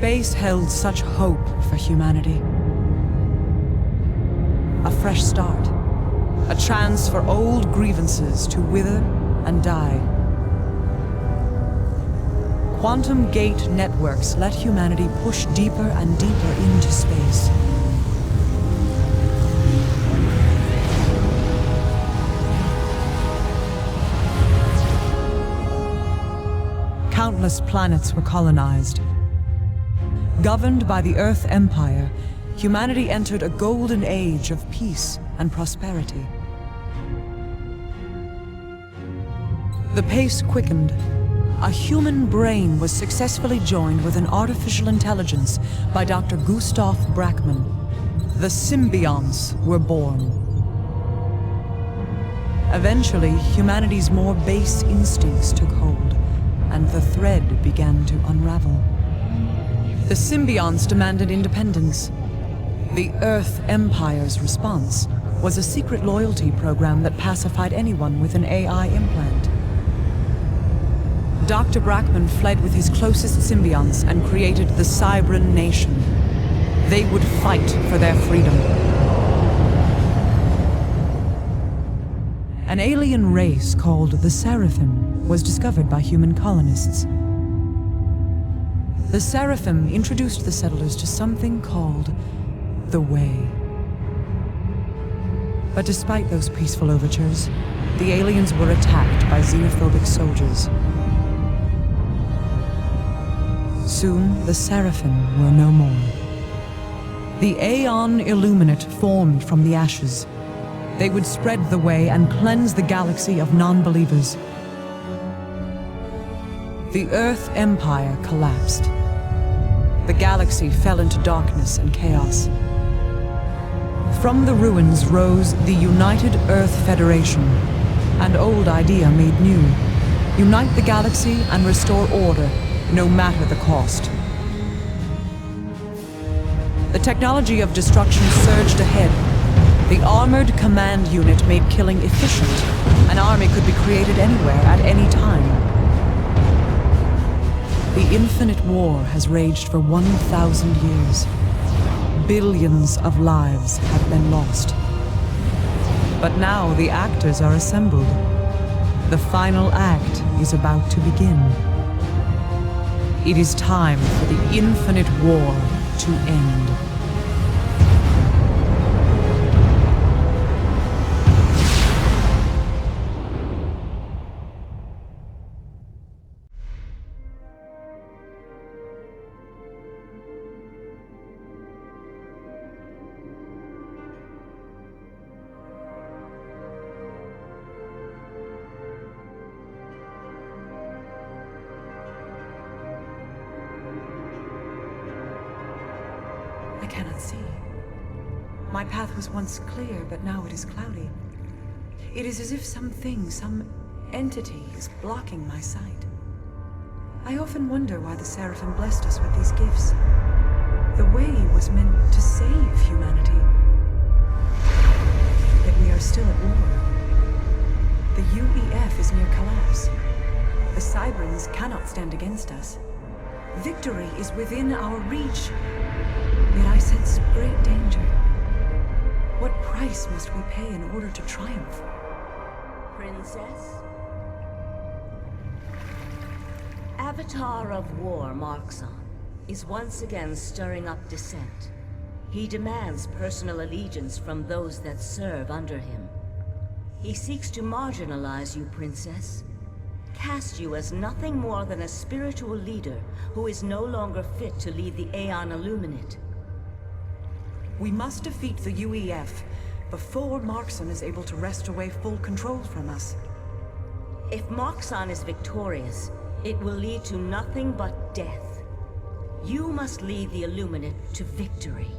Space held such hope for humanity. A fresh start. A chance for old grievances to wither and die. Quantum gate networks let humanity push deeper and deeper into space. Countless planets were colonized. Governed by the Earth Empire, humanity entered a golden age of peace and prosperity. The pace quickened. A human brain was successfully joined with an artificial intelligence by Dr. Gustav Brackmann. The symbionts were born. Eventually, humanity's more base instincts took hold, and the thread began to unravel. The symbionts demanded independence. The Earth Empire's response was a secret loyalty program that pacified anyone with an AI implant. Dr. Brackmann fled with his closest symbionts and created the Cybran nation. They would fight for their freedom. An alien race called the Seraphim was discovered by human colonists. The Seraphim introduced the settlers to something called the Way. But despite those peaceful overtures, the aliens were attacked by xenophobic soldiers. Soon, the Seraphim were no more. The Aeon Illuminate formed from the ashes. They would spread the Way and cleanse the galaxy of non-believers. The Earth Empire collapsed. The galaxy fell into darkness and chaos. From the ruins rose the United Earth Federation, an old idea made new. Unite the galaxy and restore order, no matter the cost. The technology of destruction surged ahead. The armored command unit made killing efficient. An army could be created anywhere, at any time. The infinite war has raged for 1,000 years. Billions of lives have been lost. But now the actors are assembled. The final act is about to begin. It is time for the infinite war to end. I cannot see. My path was once clear, but now it is cloudy. It is as if something, some entity is blocking my sight. I often wonder why the Seraphim blessed us with these gifts. The Way was meant to save humanity. Yet we are still at war. The UEF is near collapse. The Cybrans cannot stand against us. Victory is within our reach. Yet I sense great danger. What price must we pay in order to triumph? Princess? Avatar of War Marxon is once again stirring up dissent. He demands personal allegiance from those that serve under him. He seeks to marginalize you, Princess. Cast you as nothing more than a spiritual leader who is no longer fit to lead the Aeon Illuminate. We must defeat the UEF before Marxon is able to wrest away full control from us. If Marxon is victorious, it will lead to nothing but death. You must lead the Illuminate to victory.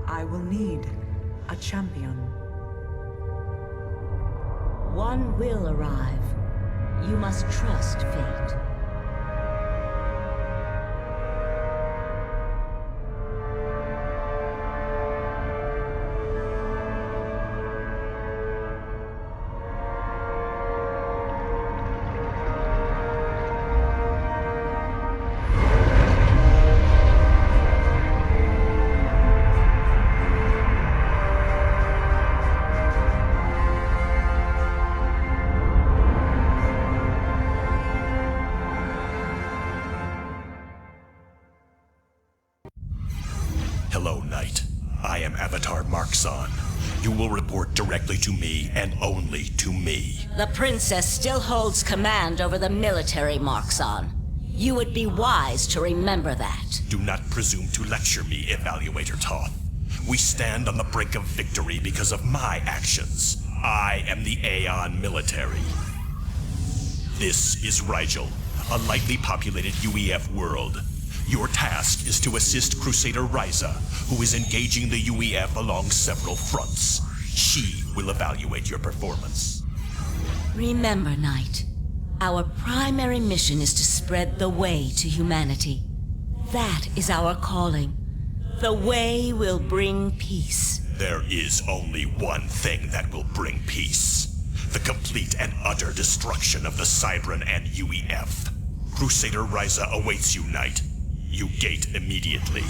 I will need a champion. One will arrive. You must trust fate. Avatar Marxon. You will report directly to me and only to me. The princess still holds command over the military, Marxon. You would be wise to remember that. Do not presume to lecture me, Evaluator Toth. We stand on the brink of victory because of my actions. I am the Aeon military. This is Rigel, a lightly populated UEF world. Your task is to assist Crusader Ryza, who is engaging the UEF along several fronts. She will evaluate your performance. Remember, Knight, our primary mission is to spread the way to humanity. That is our calling. The way will bring peace. There is only one thing that will bring peace. The complete and utter destruction of the Cybran and UEF. Crusader Ryza awaits you, Knight. You gate immediately.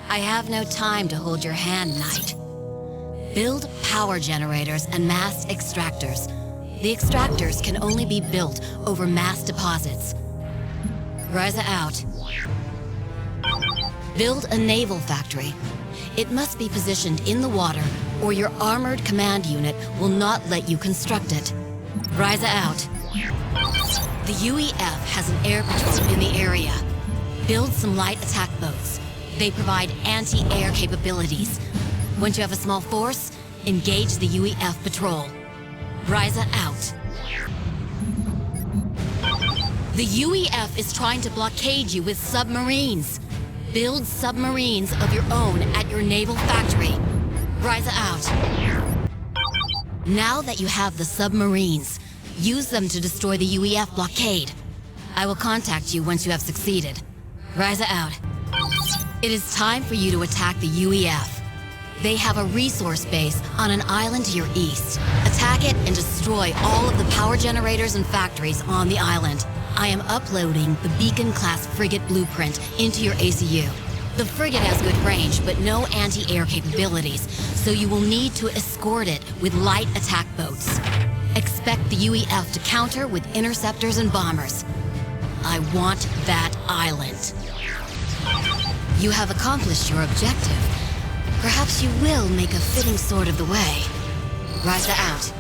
I have no time to hold your hand, Knight. Build power generators and mass extractors. The extractors can only be built over mass deposits. Ryza out. Build a naval factory. It must be positioned in the water, or your armored command unit will not let you construct it. Ryza out. The UEF has an air patrol in the area. Build some light attack boats. They provide anti-air capabilities. Once you have a small force, engage the UEF patrol. Ryza out. The UEF is trying to blockade you with submarines. Build submarines of your own at your naval factory. Ryza out. Now that you have the submarines, use them to destroy the UEF blockade. I will contact you once you have succeeded. Ryza out. It is time for you to attack the UEF. They have a resource base on an island to your east. Attack it and destroy all of the power generators and factories on the island. I am uploading the Beacon-class frigate blueprint into your ACU. The frigate has good range, but no anti-air capabilities, so you will need to escort it with light attack boats. Expect the UEF to counter with interceptors and bombers. I want that island. You have accomplished your objective. Perhaps you will make a fitting sword of the way. Ryza out.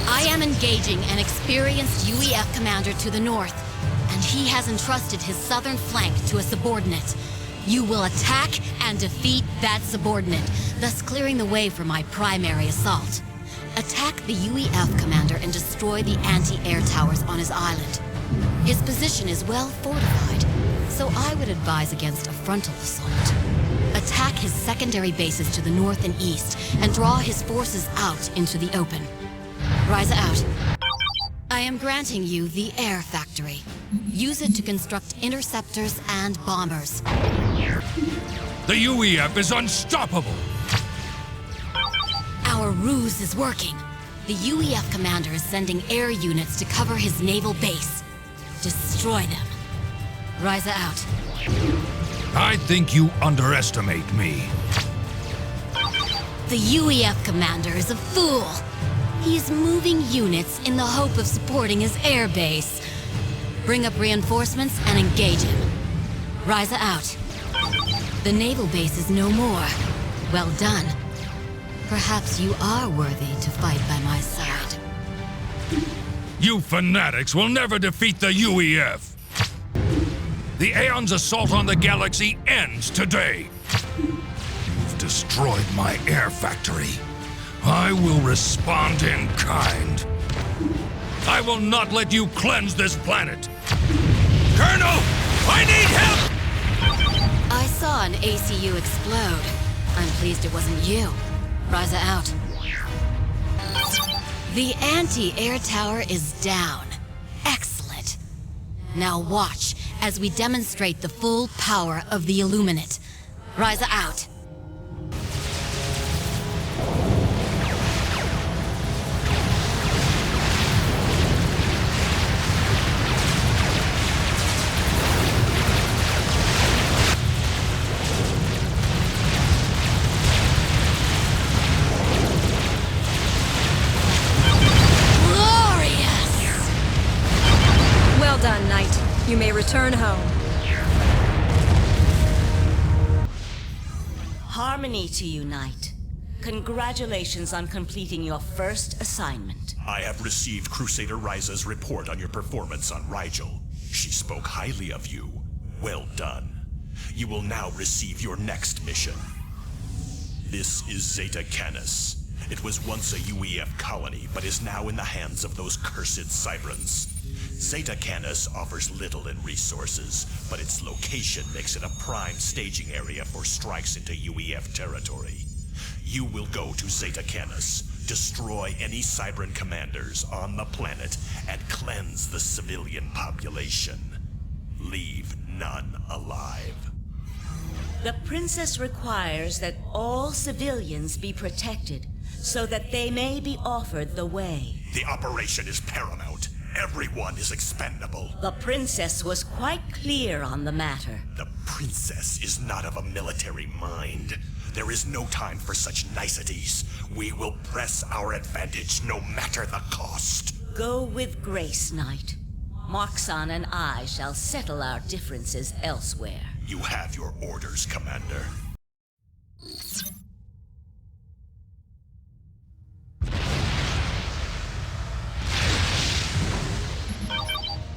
I am engaging an experienced UEF commander to the north, and he has entrusted his southern flank to a subordinate. You will attack and defeat that subordinate, thus clearing the way for my primary assault. Attack the UEF commander and destroy the anti-air towers on his island. His position is well fortified, so I would advise against a frontal assault. Attack his secondary bases to the north and east, and draw his forces out into the open. Ryza out. I am granting you the air factory. Use it to construct interceptors and bombers. The UEF is unstoppable! Our ruse is working. The UEF commander is sending air units to cover his naval base. Destroy them. Ryza out. I think you underestimate me. The UEF commander is a fool. He's moving units in the hope of supporting his air base. Bring up reinforcements and engage him. Ryza out. The naval base is no more. Well done. Perhaps you are worthy to fight by my side. You fanatics will never defeat the UEF! The Aeon's assault on the galaxy ends today! You've destroyed my air factory. I will respond in kind. I will not let you cleanse this planet! Colonel! I need help! I saw an ACU explode. I'm pleased it wasn't you. Ryza out. The anti-air tower is down. Excellent. Now watch as we demonstrate the full power of the Illuminate. Ryza out. You may return home. Harmony to you, Knight. Congratulations on completing your first assignment. I have received Crusader Ryza's report on your performance on Rigel. She spoke highly of you. Well done. You will now receive your next mission. This is Zeta Canis. It was once a UEF colony, but is now in the hands of those cursed Cybrans. Zeta Canis offers little in resources, but its location makes it a prime staging area for strikes into UEF territory. You will go to Zeta Canis, destroy any Cybran commanders on the planet, and cleanse the civilian population. Leave none alive. The Princess requires that all civilians be protected, so that they may be offered the way. The operation is paramount. Everyone is expendable. The Princess was quite clear on the matter. The Princess is not of a military mind. There is no time for such niceties. We will press our advantage no matter the cost. Go with grace, Knight. Marxon and I shall settle our differences elsewhere. You have your orders, Commander.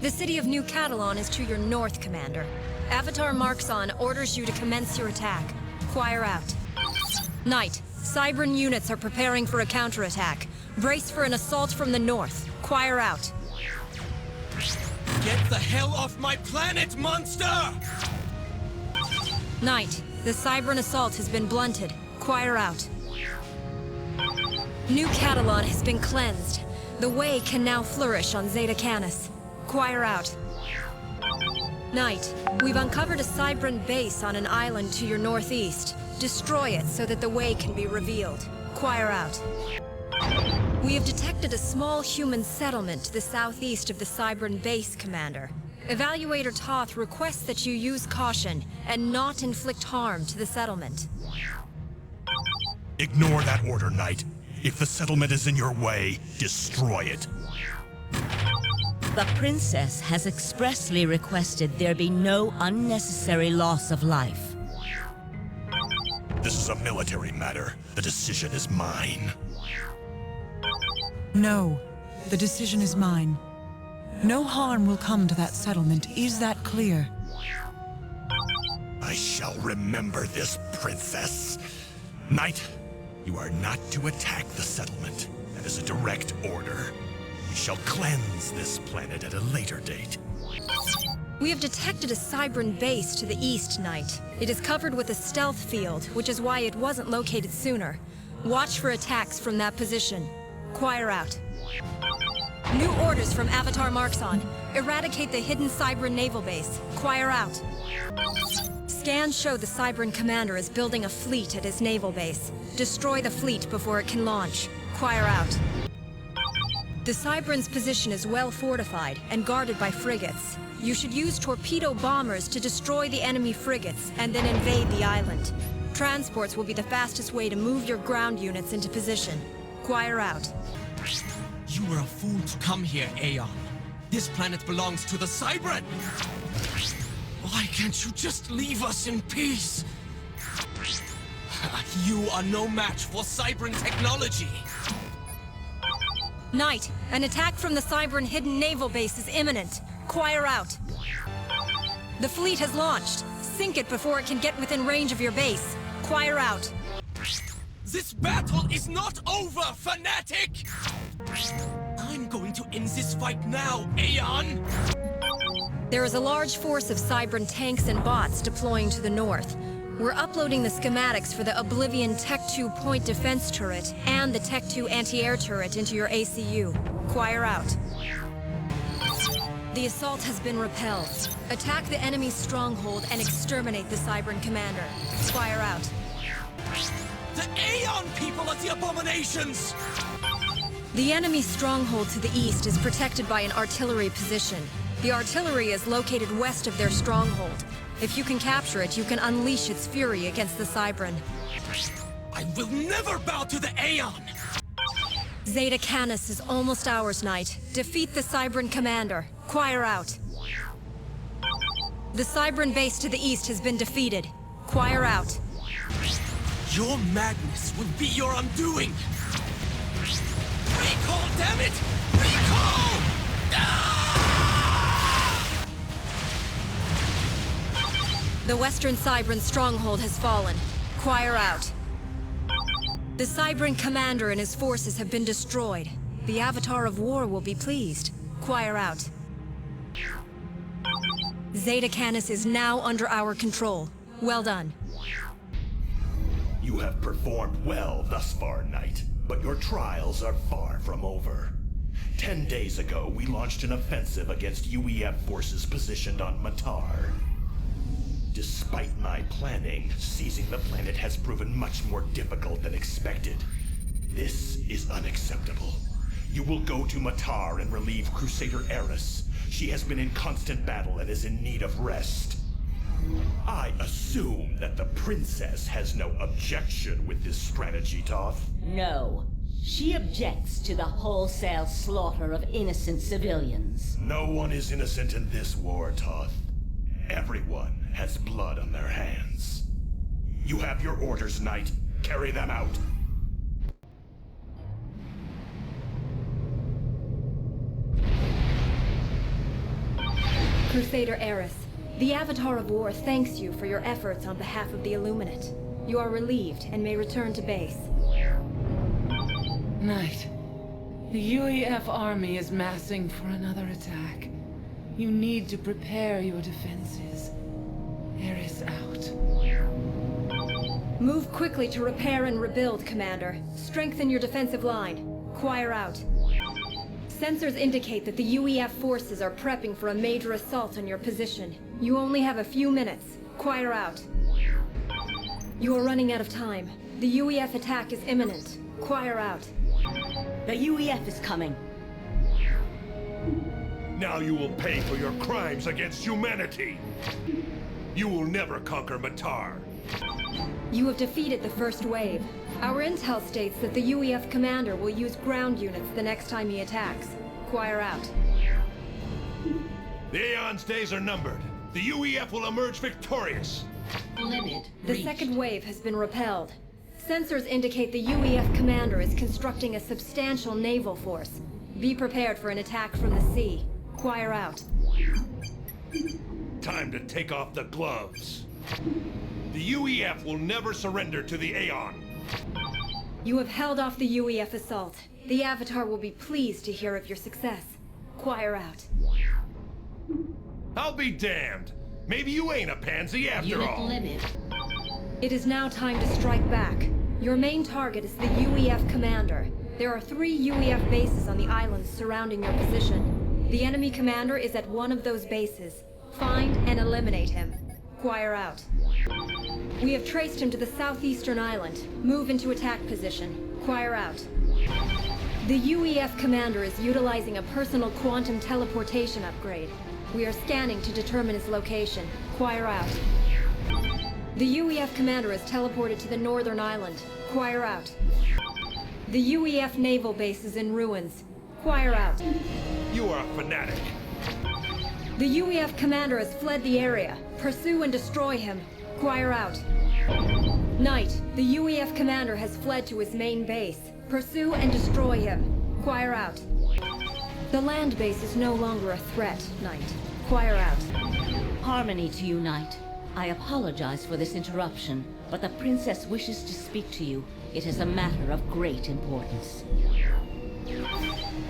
The city of New Catalan is to your north, Commander. Avatar Marxon orders you to commence your attack. Choir out. Knight, Cybran units are preparing for a counterattack. Brace for an assault from the north. Choir out. Get the hell off my planet, monster! Knight, the Cybran assault has been blunted. Choir out. New Catalan has been cleansed. The way can now flourish on Zeta Canis. Choir out. Knight, we've uncovered a Cybran base on an island to your northeast. Destroy it so that the way can be revealed. Choir out. We have detected a small human settlement to the southeast of the Cybran base, Commander. Evaluator Toth requests that you use caution and not inflict harm to the settlement. Ignore that order, Knight. If the settlement is in your way, destroy it. The Princess has expressly requested there be no unnecessary loss of life. This is a military matter. The decision is mine. No, the decision is mine. No harm will come to that settlement. Is that clear? I shall remember this, Princess. Knight, you are not to attack the settlement. That is a direct order. We shall cleanse this planet at a later date. We have detected a Cybran base to the east, Knight. It is covered with a stealth field, which is why it wasn't located sooner. Watch for attacks from that position. Choir out. New orders from Avatar Marxon. Eradicate the hidden Cybran naval base. Choir out. Scans show the Cybran commander is building a fleet at his naval base. Destroy the fleet before it can launch. Choir out. The Cybran's position is well fortified and guarded by frigates. You should use torpedo bombers to destroy the enemy frigates and then invade the island. Transports will be the fastest way to move your ground units into position. Choir out. You were a fool to come here, Aeon. This planet belongs to the Cybran! Why can't you just leave us in peace? You are no match for Cybran technology! Knight, an attack from the Cybran hidden naval base is imminent. Choir out. The fleet has launched. Sink it before it can get within range of your base. Choir out. This battle is not over, fanatic! I'm going to end this fight now, Aeon! There is a large force of Cybran tanks and bots deploying to the north. We're uploading the schematics for the Oblivion Tech-2 point defense turret and the Tech-2 anti-air turret into your ACU. Choir out. The assault has been repelled. Attack the enemy's stronghold and exterminate the Cybran commander. Choir out. The Aeon people are the abominations! The enemy stronghold to the east is protected by an artillery position. The artillery is located west of their stronghold. If you can capture it, you can unleash its fury against the Cybran. I will never bow to the Aeon! Zeta Canis is almost ours, Knight. Defeat the Cybran commander. Choir out. The Cybran base to the east has been defeated. Choir out. Your madness would be your undoing! Recall, damn it! Recall! Ah! The Western Cybran stronghold has fallen. Choir out. The Cybran commander and his forces have been destroyed. The Avatar of War will be pleased. Choir out. Zeta Canis is now under our control. Well done. You have performed well thus far, Knight, but your trials are far from over. 10 days ago, we launched an offensive against UEF forces positioned on Matar. Despite my planning, seizing the planet has proven much more difficult than expected. This is unacceptable. You will go to Matar and relieve Crusader Eris. She has been in constant battle and is in need of rest. I assume that the princess has no objection with this strategy, Toth? No. She objects to the wholesale slaughter of innocent civilians. No one is innocent in this war, Toth. Everyone has blood on their hands. You have your orders, Knight. Carry them out. Crusader Eris, the Avatar of War thanks you for your efforts on behalf of the Illuminate. You are relieved and may return to base. Knight, the UEF army is massing for another attack. You need to prepare your defenses. Eris out. Move quickly to repair and rebuild, Commander. Strengthen your defensive line. Choir out. Sensors indicate that the UEF forces are prepping for a major assault on your position. You only have a few minutes. Choir out. You are running out of time. The UEF attack is imminent. Choir out. The UEF is coming. Now you will pay for your crimes against humanity! You will never conquer Matar! You have defeated the first wave. Our intel states that the UEF commander will use ground units the next time he attacks. Choir out. The Aeon's days are numbered. The UEF will emerge victorious! Limit The reached. second wave has been repelled. Sensors indicate the UEF commander is constructing a substantial naval force. Be prepared for an attack from the sea. Choir out. Time to take off the gloves. The UEF will never surrender to the Aeon. You have held off the UEF assault. The Avatar will be pleased to hear of your success. Choir out. I'll be damned. Maybe you ain't a pansy after all. Limit. It is now time to strike back. Your main target is the UEF commander. There are 3 UEF bases on the islands surrounding your position. The enemy commander is at one of those bases. Find and eliminate him. Choir out. We have traced him to the southeastern island. Move into attack position. Choir out. The UEF commander is utilizing a personal quantum teleportation upgrade. We are scanning to determine his location. Choir out. The UEF commander is teleported to the northern island. Choir out. The UEF naval base is in ruins. Choir out. You are a fanatic. The UEF commander has fled the area. Pursue and destroy him. Choir out. Knight, the UEF commander has fled to his main base. Pursue and destroy him. Choir out. The land base is no longer a threat, Knight. Choir out. Harmony to you, Knight. I apologize for this interruption, but the princess wishes to speak to you. It is a matter of great importance.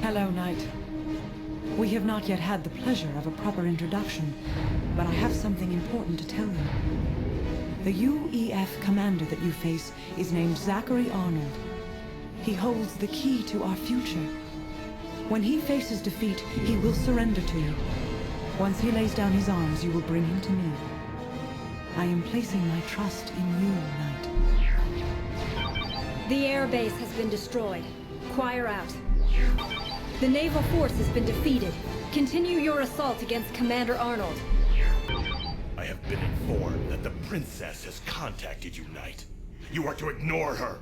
Hello, Knight. We have not yet had the pleasure of a proper introduction, but I have something important to tell you. The UEF commander that you face is named Zachary Arnold. He holds the key to our future. When he faces defeat, he will surrender to you. Once he lays down his arms, you will bring him to me. I am placing my trust in you, Knight. The air base has been destroyed. Choir out. The naval force has been defeated. Continue your assault against Commander Arnold. I have been informed that the princess has contacted you, Knight. You are to ignore her.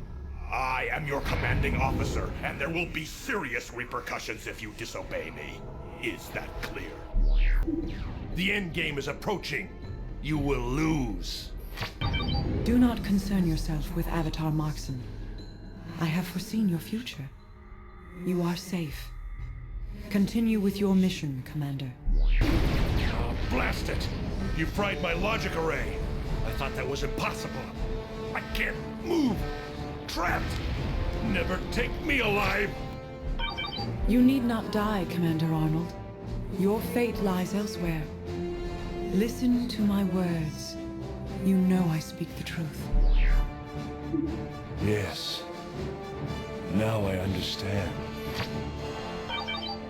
I am your commanding officer, and there will be serious repercussions if you disobey me. Is that clear? The endgame is approaching. You will lose. Do not concern yourself with Avatar Markson. I have foreseen your future. You are safe. Continue with your mission, Commander. Oh, blast it! You fried my logic array. I thought that was impossible. I can't move. Trapped. Never take me alive. You need not die, Commander Arnold. Your fate lies elsewhere. Listen to my words. You know I speak the truth. Yes. Now I understand.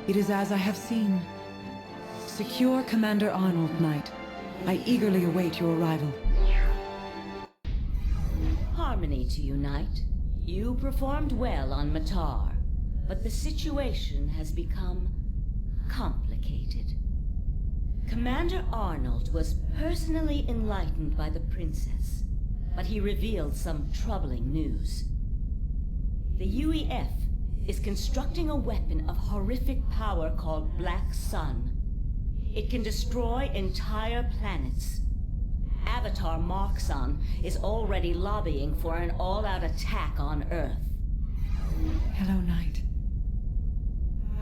It is as I have seen. Secure Commander Arnold, Knight. I eagerly await your arrival. Harmony to you, Knight. You performed well on Matar, but the situation has become complicated. Commander Arnold was personally enlightened by the Princess, but he revealed some troubling news. The UEF is constructing a weapon of horrific power called Black Sun. It can destroy entire planets. Avatar Markson is already lobbying for an all-out attack on Earth. Hello, Knight.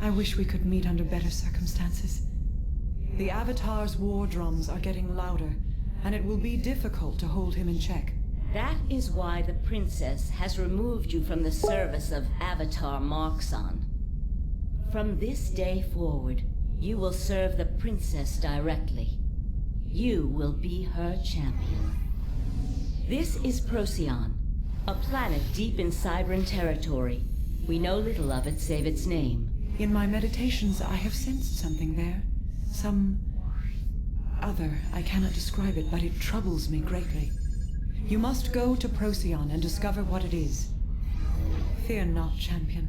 I wish we could meet under better circumstances. The Avatar's war drums are getting louder, and it will be difficult to hold him in check. That is why the Princess has removed you from the service of Avatar Markson. From this day forward, you will serve the Princess directly. You will be her champion. This is Procyon, a planet deep in Cybran territory. We know little of it save its name. In my meditations, I have sensed something there. Some other. I cannot describe it, but it troubles me greatly. You must go to Procyon and discover what it is. Fear not, champion.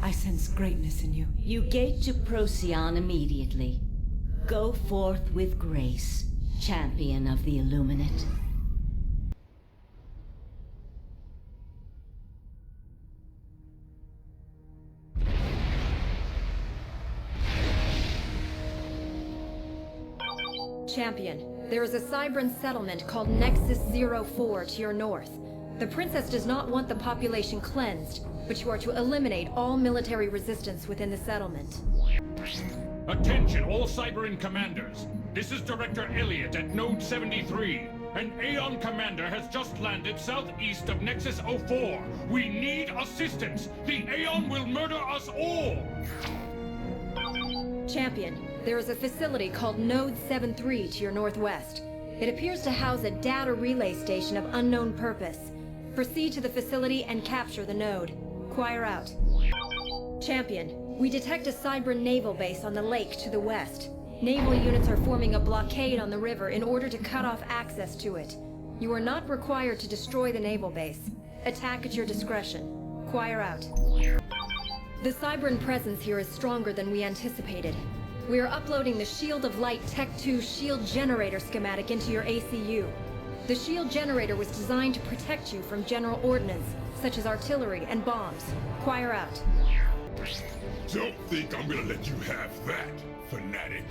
I sense greatness in you. You gate to Procyon immediately. Go forth with grace, champion of the Illuminate. Champion, there is a Cybran settlement called Nexus 04 to your north. The Princess does not want the population cleansed, but you are to eliminate all military resistance within the settlement. Attention all Cybran commanders. This is Director Elliot at Node 73. An Aeon commander has just landed southeast of Nexus 04. We need assistance. The Aeon will murder us all. Champion, there is a facility called Node 73 to your northwest. It appears to house a data relay station of unknown purpose. Proceed to the facility and capture the node. Choir out. Champion, we detect a Cybran naval base on the lake to the west. Naval units are forming a blockade on the river in order to cut off access to it. You are not required to destroy the naval base. Attack at your discretion. Choir out. The Cybran presence here is stronger than we anticipated. We are uploading the Shield of Light Tech 2 shield generator schematic into your ACU. The shield generator was designed to protect you from general ordnance, such as artillery and bombs. Choir out. Don't think I'm gonna let you have that, fanatic.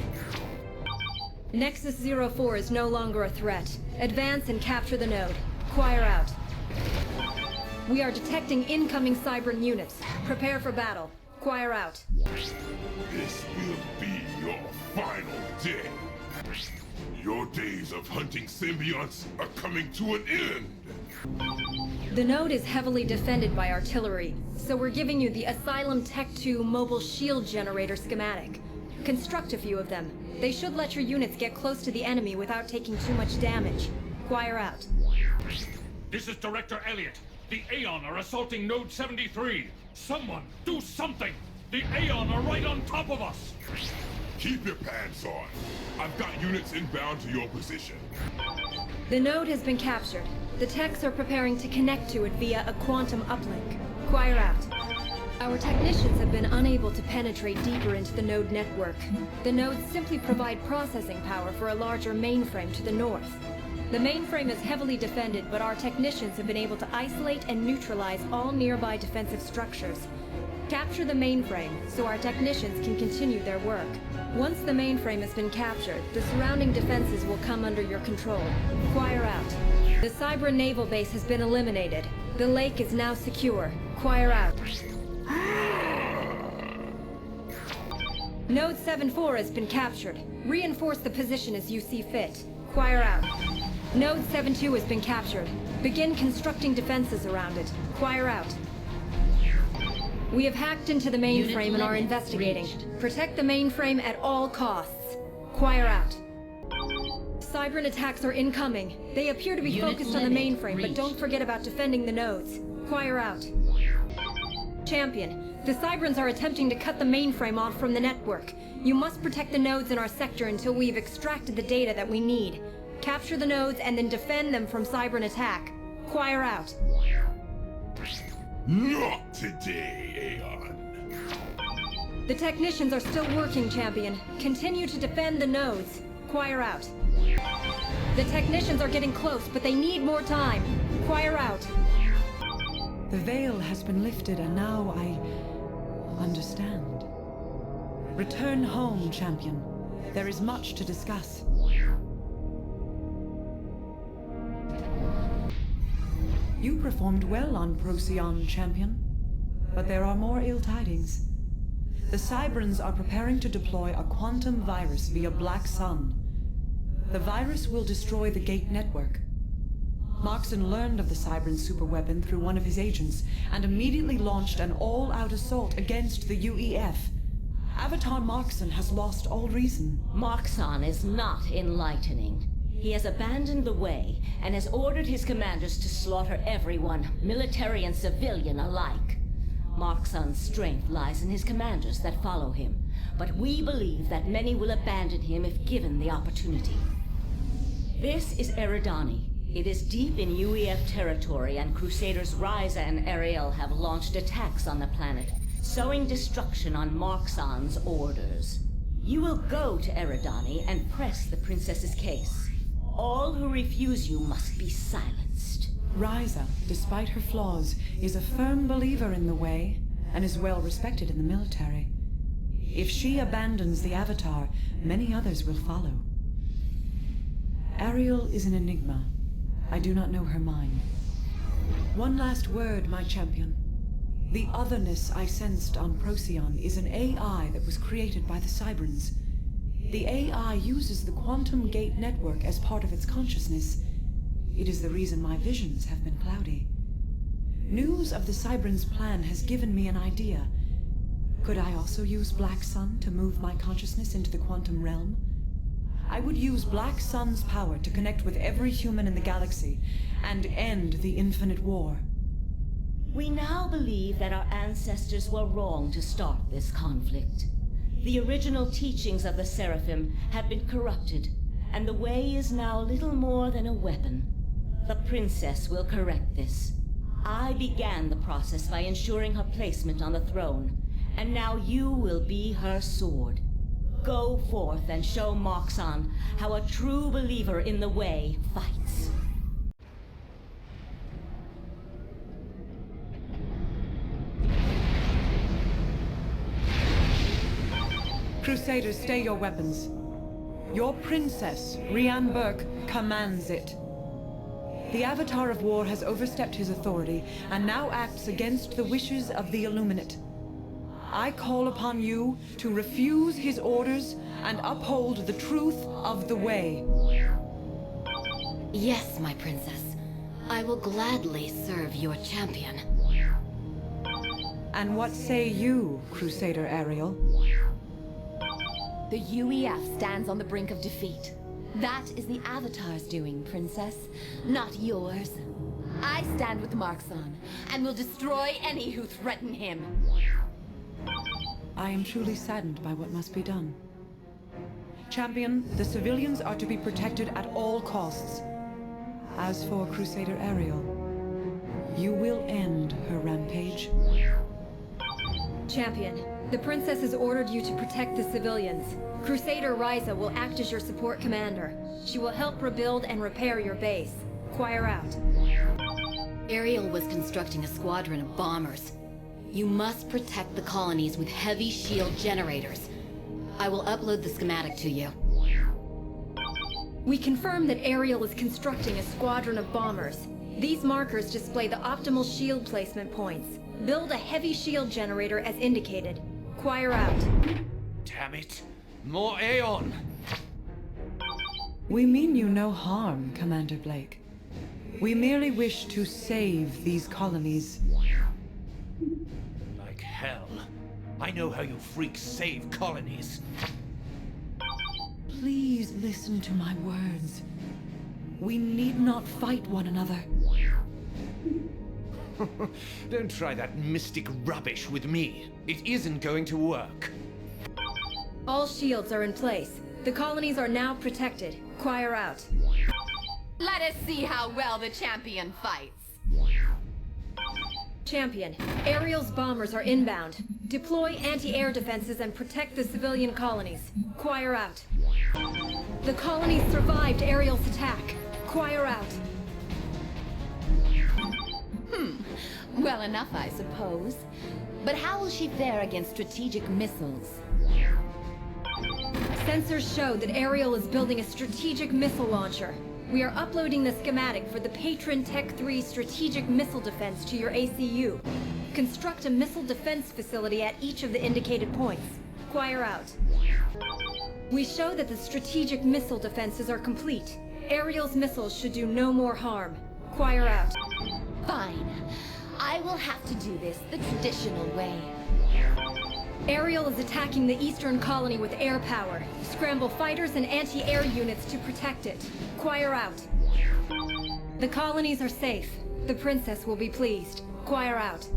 Nexus 04 is no longer a threat. Advance and capture the node. Choir out. We are detecting incoming Cybran units. Prepare for battle. Choir out. This will be your final day. Your days of hunting symbionts are coming to an end. The node is heavily defended by artillery, so we're giving you the Asylum Tech 2 mobile shield generator schematic. Construct a few of them. They should let your units get close to the enemy without taking too much damage. Choir out. This is Director Elliot. The Aeon are assaulting Node 73. Someone, do something! The Aeon are right on top of us! Keep your pants on. I've got units inbound to your position. The node has been captured. The techs are preparing to connect to it via a quantum uplink. Choir out. Our technicians have been unable to penetrate deeper into the node network. The nodes simply provide processing power for a larger mainframe to the north. The mainframe is heavily defended, but our technicians have been able to isolate and neutralize all nearby defensive structures. Capture the mainframe, so our technicians can continue their work. Once the mainframe has been captured, the surrounding defenses will come under your control. Choir out. The Cybran naval base has been eliminated. The lake is now secure. Choir out. Node 7-4 has been captured. Reinforce the position as you see fit. Choir out. Node 7-2 has been captured. Begin constructing defenses around it. Choir out. We have hacked into the mainframe and are investigating. Protect the mainframe at all costs. Choir out. Cybran attacks are incoming. They appear to be focused on the mainframe, but don't forget about defending the nodes. Choir out. Champion, the Cybrans are attempting to cut the mainframe off from the network. You must protect the nodes in our sector until we've extracted the data that we need. Capture the nodes and then defend them from Cybran attack. Choir out. Not today, Aeon. The technicians are still working, Champion. Continue to defend the nodes. Choir out. The technicians are getting close, but they need more time. Choir out. The veil has been lifted, and now I understand. Return home, Champion. There is much to discuss. You performed well on Procyon, Champion. But there are more ill tidings. The Cybrans are preparing to deploy a quantum virus via Black Sun. The virus will destroy the Gate network. Moxon learned of the Cybran superweapon through one of his agents, and immediately launched an all-out assault against the UEF. Avatar Moxon has lost all reason. Moxon is not enlightening. He has abandoned the way, and has ordered his commanders to slaughter everyone, military and civilian alike. Moxon's strength lies in his commanders that follow him, but we believe that many will abandon him if given the opportunity. This is Eridani. It is deep in UEF territory, and Crusaders Ryza and Ariel have launched attacks on the planet, sowing destruction on Moxon's orders. You will go to Eridani and press the princess's case. All who refuse you must be silenced. Ryza, despite her flaws, is a firm believer in the Way, and is well respected in the military. If she abandons the Avatar, many others will follow. Ariel is an enigma. I do not know her mind. One last word, my champion. The otherness I sensed on Procyon is an AI that was created by the Cybrans. The AI uses the Quantum Gate network as part of its consciousness. It is the reason my visions have been cloudy. News of the Cybrans' plan has given me an idea. Could I also use Black Sun to move my consciousness into the quantum realm? I would use Black Sun's power to connect with every human in the galaxy and end the infinite war. We now believe that our ancestors were wrong to start this conflict. The original teachings of the Seraphim have been corrupted, and the Way is now little more than a weapon. The princess will correct this. I began the process by ensuring her placement on the throne, and now you will be her sword. Go forth and show Moxon how a true believer in the Way fights. Crusaders, stay your weapons. Your princess, Rian Burke, commands it. The Avatar of War has overstepped his authority and now acts against the wishes of the Illuminate. I call upon you to refuse his orders and uphold the truth of the Way. Yes, my princess. I will gladly serve your champion. And what say you, Crusader Ariel? The UEF stands on the brink of defeat. That is the Avatar's doing, Princess, not yours. I stand with Moxon, and will destroy any who threaten him. I am truly saddened by what must be done. Champion, the civilians are to be protected at all costs. As for Crusader Ariel, you will end her rampage. Champion, the princess has ordered you to protect the civilians. Crusader Ryza will act as your support commander. She will help rebuild and repair your base. Choir out. Ariel was constructing a squadron of bombers. You must protect the colonies with heavy shield generators. I will upload the schematic to you. We confirm that Ariel is constructing a squadron of bombers. These markers display the optimal shield placement points. Build a heavy shield generator as indicated. Choir out. Damn it! More Aeon! We mean you no harm, Commander Blake. We merely wish to save these colonies. Like hell. I know how you freaks save colonies. Please listen to my words. We need not fight one another. Don't try that mystic rubbish with me. It isn't going to work. All shields are in place. The colonies are now protected. Choir out. Let us see how well the champion fights. Champion, Ariel's bombers are inbound. Deploy anti-air defenses and protect the civilian colonies. Choir out. The colonies survived Ariel's attack. Choir out. Well enough, I suppose. But how will she fare against strategic missiles? Sensors show that Ariel is building a strategic missile launcher. We are uploading the schematic for the Patron Tech 3 strategic missile defense to your ACU. Construct a missile defense facility at each of the indicated points. Choir out. We show that the strategic missile defenses are complete. Ariel's missiles should do no more harm. Choir out. Fine. I will have to do this the traditional way. Ariel is attacking the eastern colony with air power. Scramble fighters and anti-air units to protect it. Choir out. The colonies are safe. The princess will be pleased. Choir out.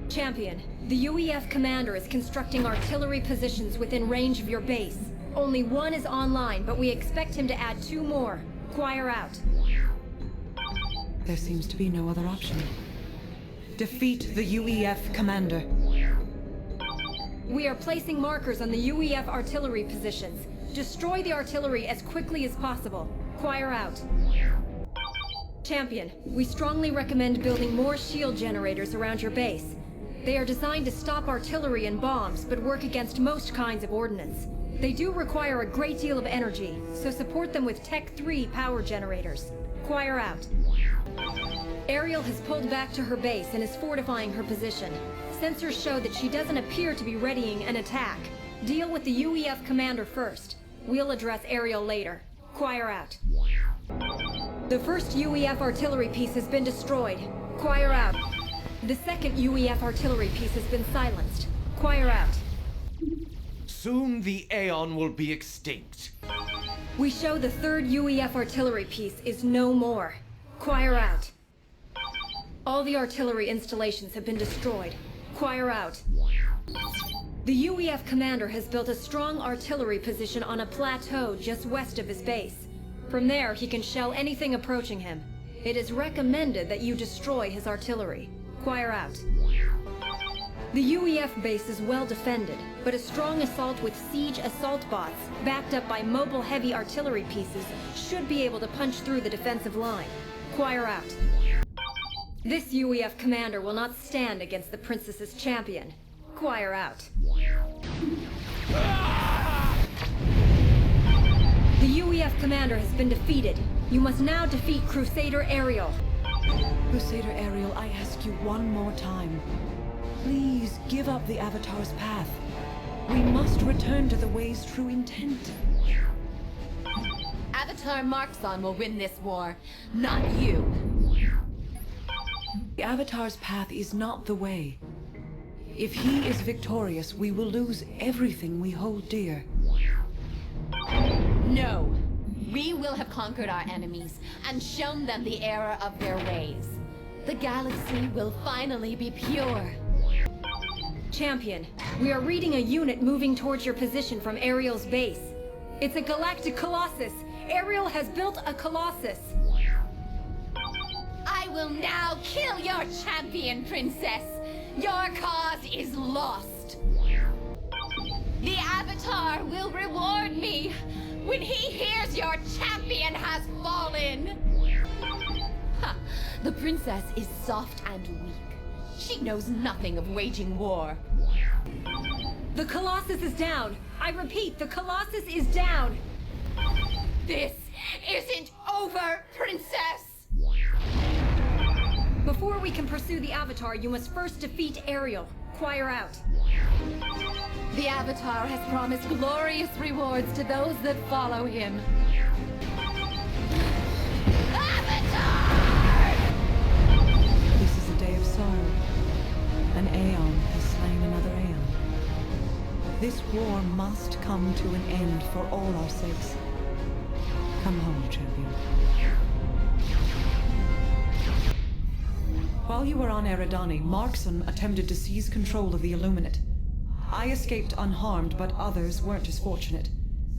Champion, the UEF commander is constructing artillery positions within range of your base. Only one is online, but we expect him to add 2 more. Choir out. There seems to be no other option. Defeat the UEF commander. We are placing markers on the UEF artillery positions. Destroy the artillery as quickly as possible. Choir out. Champion, we strongly recommend building more shield generators around your base. They are designed to stop artillery and bombs, but work against most kinds of ordnance. They do require a great deal of energy, so support them with Tech 3 power generators. Choir out. Ariel has pulled back to her base and is fortifying her position. Sensors show that she doesn't appear to be readying an attack. Deal with the UEF commander first. We'll address Ariel later. Choir out. The first UEF artillery piece has been destroyed. Choir out. The second UEF artillery piece has been silenced. Choir out. Soon the Aeon will be extinct. We show the third UEF artillery piece is no more. Choir out. All the artillery installations have been destroyed. Choir out. The UEF commander has built a strong artillery position on a plateau just west of his base. From there, he can shell anything approaching him. It is recommended that you destroy his artillery. Choir out. The UEF base is well defended, but a strong assault with siege assault bots, backed up by mobile heavy artillery pieces, should be able to punch through the defensive line. Choir out. This UEF commander will not stand against the princess's champion. Choir out. The UEF commander has been defeated. You must now defeat Crusader Ariel. Crusader Ariel, I ask you one more time. Please give up the Avatar's path. We must return to the way's true intent. Avatar Marxon will win this war, not you. The Avatar's path is not the way. If he is victorious, we will lose everything we hold dear. No. We will have conquered our enemies and shown them the error of their ways. The galaxy will finally be pure. Champion, we are reading a unit moving towards your position from Ariel's base. It's a galactic colossus. Ariel has built a colossus. I will now kill your champion, princess. Your cause is lost. The Avatar will reward me when he hears your champion has fallen. Ha! The princess is soft and weak. She knows nothing of waging war. The Colossus is down! I repeat, the Colossus is down! This isn't over, Princess! Before we can pursue the Avatar, you must first defeat Ariel. Choir out. The Avatar has promised glorious rewards to those that follow him. Avatar! This is a day of sorrow. An Aeon has slain another Aeon. This war must come to an end for all our sakes. Come home, champion. While you were on Eridani, Markson attempted to seize control of the Illuminate. I escaped unharmed, but others weren't as fortunate.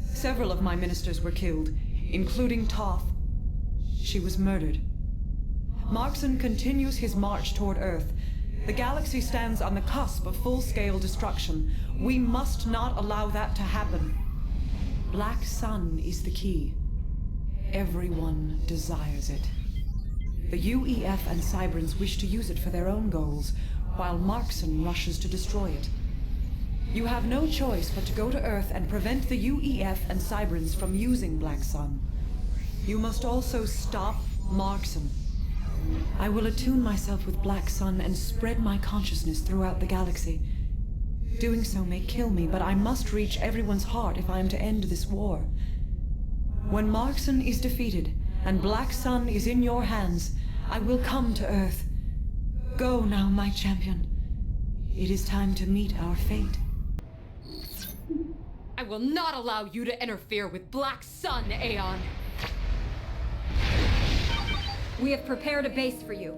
Several of my ministers were killed, including Toth. She was murdered. Markson continues his march toward Earth. The galaxy stands on the cusp of full-scale destruction. We must not allow that to happen. Black Sun is the key. Everyone desires it. The UEF and Cybrans wish to use it for their own goals, while Markson rushes to destroy it. You have no choice but to go to Earth and prevent the UEF and Cybrans from using Black Sun. You must also stop Markson. I will attune myself with Black Sun and spread my consciousness throughout the galaxy. Doing so may kill me, but I must reach everyone's heart if I am to end this war. When Markson is defeated, and Black Sun is in your hands, I will come to Earth. Go now, my champion. It is time to meet our fate. I will not allow you to interfere with Black Sun, Aeon. We have prepared a base for you.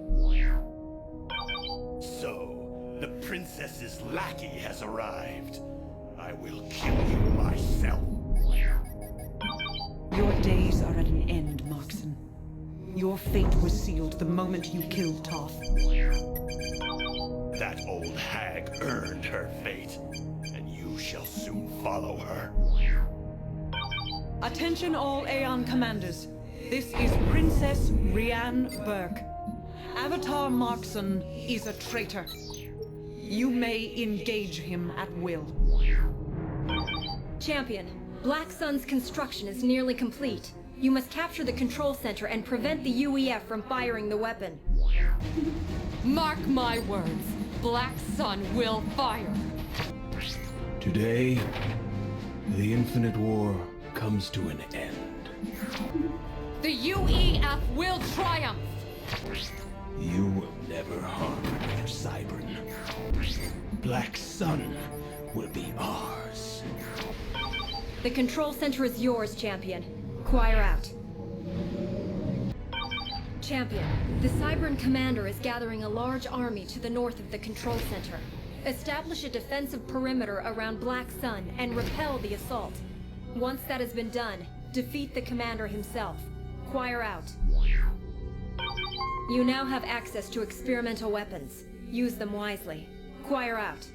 So, the princess's lackey has arrived. I will kill you myself. Your days are at an end, Markson. Your fate was sealed the moment you killed Toth. That old hag earned her fate, and you shall soon follow her. Attention all Aeon commanders. This is Princess Rianne Burke. Avatar Markson is a traitor. You may engage him at will. Champion, Black Sun's construction is nearly complete. You must capture the control center and prevent the UEF from firing the weapon. Mark my words, Black Sun will fire. Today, the Infinite War comes to an end. The UEF will triumph! You will never harm another Cybran. Black Sun will be ours. The control center is yours, Champion. Choir out. Champion, the Cybran commander is gathering a large army to the north of the control center. Establish a defensive perimeter around Black Sun and repel the assault. Once that has been done, defeat the commander himself. Choir out. You now have access to experimental weapons. Use them wisely. Choir out.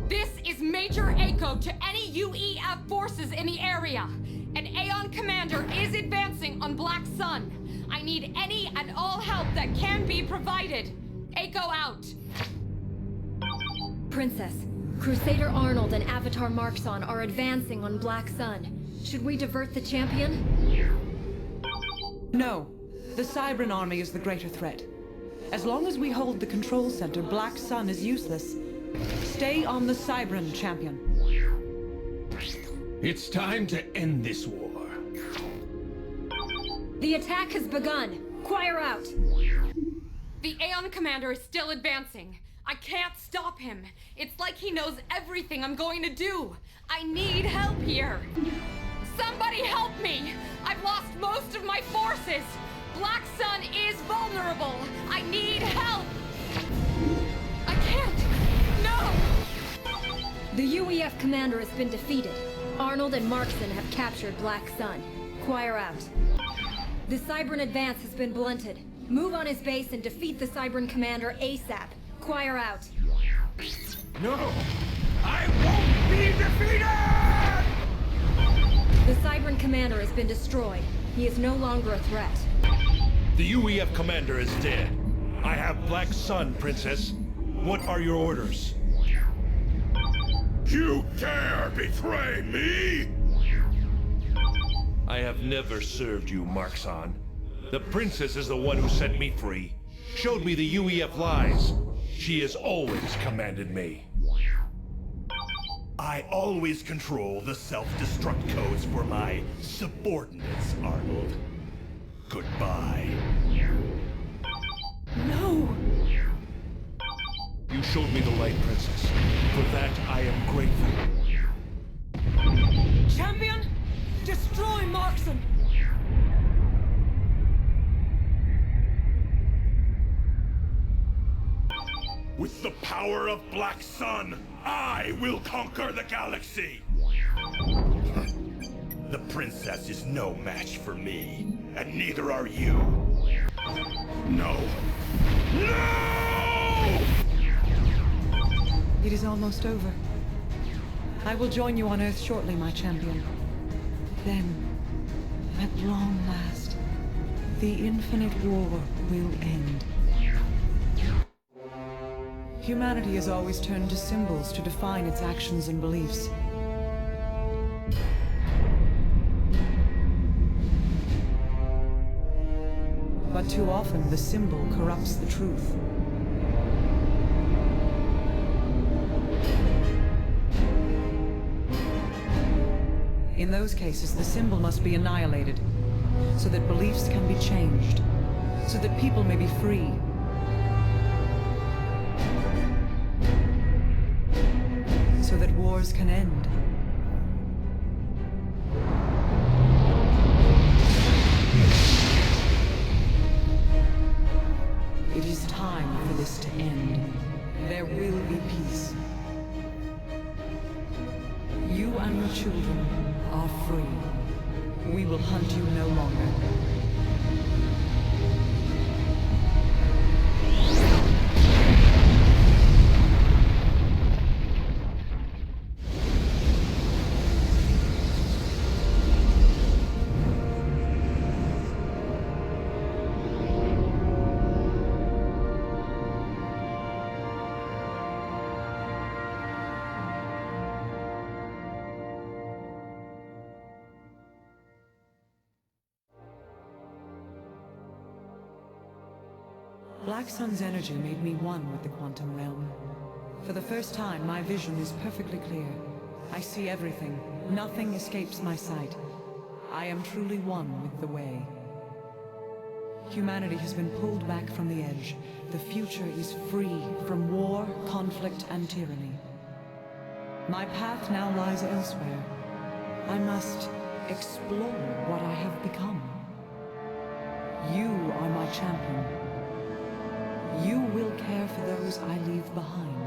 This is Major Echo to any UEF forces in the area. An Aeon commander is advancing on Black Sun. I need any and all help that can be provided. Echo out. Princess, Crusader Arnold and Avatar Markson are advancing on Black Sun. Should we divert the champion? No. The Cybran army is the greater threat. As long as we hold the control center, Black Sun is useless. Stay on the Cybran, champion. It's time to end this war. The attack has begun. Choir out. The Aeon commander is still advancing. I can't stop him. It's like he knows everything I'm going to do. I need help here. Somebody help me! I've lost most of my forces. Black Sun is vulnerable. I need help. I can't. No! The UEF commander has been defeated. Arnold and Markson have captured Black Sun. Choir out. The Cybran advance has been blunted. Move on his base and defeat the Cybran commander ASAP. Choir out. No! I won't be defeated! The Cybran commander has been destroyed. He is no longer a threat. The UEF commander is dead. I have Black Sun, Princess. What are your orders? You dare betray me? I have never served you, Marxon. The princess is the one who set me free. Showed me the UEF lies. She has always commanded me. I always control the self-destruct codes for my subordinates, Arnold. Goodbye. No! You showed me the light, Princess. For that, I am grateful. Champion! Destroy Marxon! With the power of Black Sun, I will conquer the galaxy! The princess is no match for me, and neither are you. No. No! It is almost over. I will join you on Earth shortly, my champion. Then, at long last, the infinite war will end. Humanity has always turned to symbols to define its actions and beliefs. But too often, the symbol corrupts the truth. In those cases, the symbol must be annihilated, so that beliefs can be changed, so that people may be free. So that wars can end. It is time for this to end. There will be peace. You and your children are free. We will hunt you no longer. Black Sun's energy made me one with the quantum realm. For the first time, my vision is perfectly clear. I see everything. Nothing escapes my sight. I am truly one with the way. Humanity has been pulled back from the edge. The future is free from war, conflict, and tyranny. My path now lies elsewhere. I must explore what I have become. You are my champion. You will care for those I leave behind.